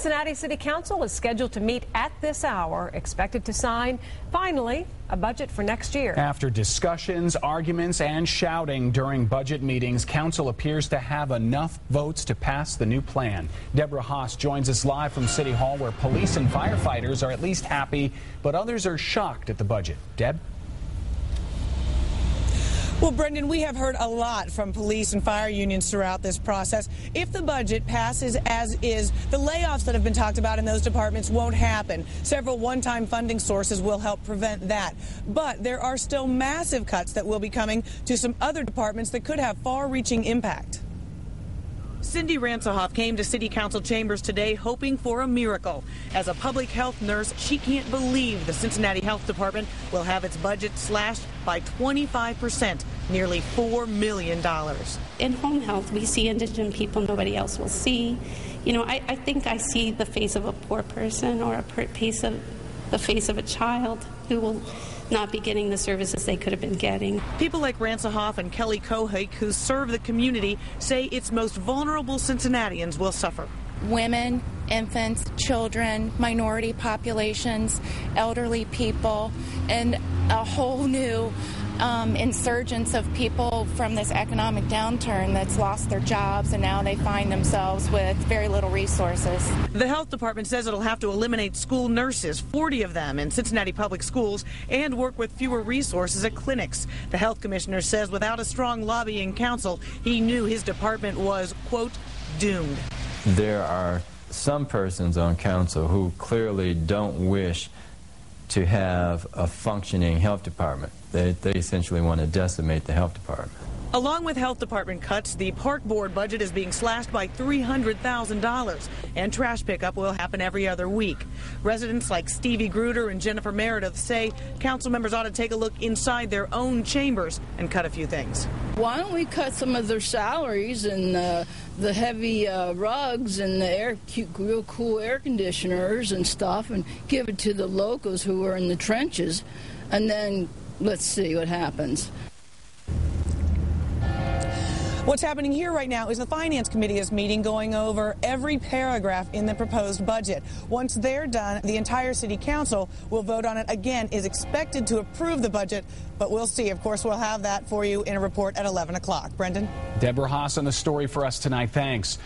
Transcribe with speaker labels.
Speaker 1: Cincinnati City Council is scheduled to meet at this hour, expected to sign, finally, a budget for next year.
Speaker 2: After discussions, arguments, and shouting during budget meetings, Council appears to have enough votes to pass the new plan. Deborah Haas joins us live from City Hall, where police and firefighters are at least happy, but others are shocked at the budget. Deb?
Speaker 3: Well, Brendan, we have heard a lot from police and fire unions throughout this process. If the budget passes as is, the layoffs that have been talked about in those departments won't happen. Several one-time funding sources will help prevent that. But there are still massive cuts that will be coming to some other departments that could have far-reaching impact. Cindy Ransohoff came to City Council chambers today hoping for a miracle. As a public health nurse, she can't believe the Cincinnati Health Department will have its budget slashed by 25%, nearly $4 million.
Speaker 4: In home health, we see indigent people nobody else will see. You know, I think I see the face of a poor person or the face of a child who will not be getting the services they could have been getting.
Speaker 3: People like Ransohoff and Kelly Kohake, who serve the community, say its most vulnerable Cincinnatians will suffer.
Speaker 5: Women, infants, children, minority populations, elderly people, and a whole new insurgence of people from this economic downturn that's lost their jobs, and now they find themselves with very little resources.
Speaker 3: The health department says it'll have to eliminate school nurses, 40 of them in Cincinnati public schools, and work with fewer resources at clinics. The health commissioner says without a strong lobbying council, he knew his department was, quote, doomed.
Speaker 6: There are some persons on council who clearly don't wish to have a functioning health department. They essentially want to decimate the health department.
Speaker 3: Along with health department cuts, the park board budget is being slashed by $300,000, and trash pickup will happen every other week. Residents like Stevie Gruder and Jennifer Meredith say council members ought to take a look inside their own chambers and cut a few things.
Speaker 7: Why don't we cut some of their salaries and the heavy rugs and the real cool air conditioners and stuff, and give it to the locals who are in the trenches, and then let's see what happens.
Speaker 3: What's happening here right now is the Finance Committee is meeting, going over every paragraph in the proposed budget. Once they're done, the entire City Council will vote on it. Again, is expected to approve the budget, but we'll see. Of course, we'll have that for you in a report at 11 o'clock. Brendan?
Speaker 2: Deborah Haas on the story for us tonight. Thanks.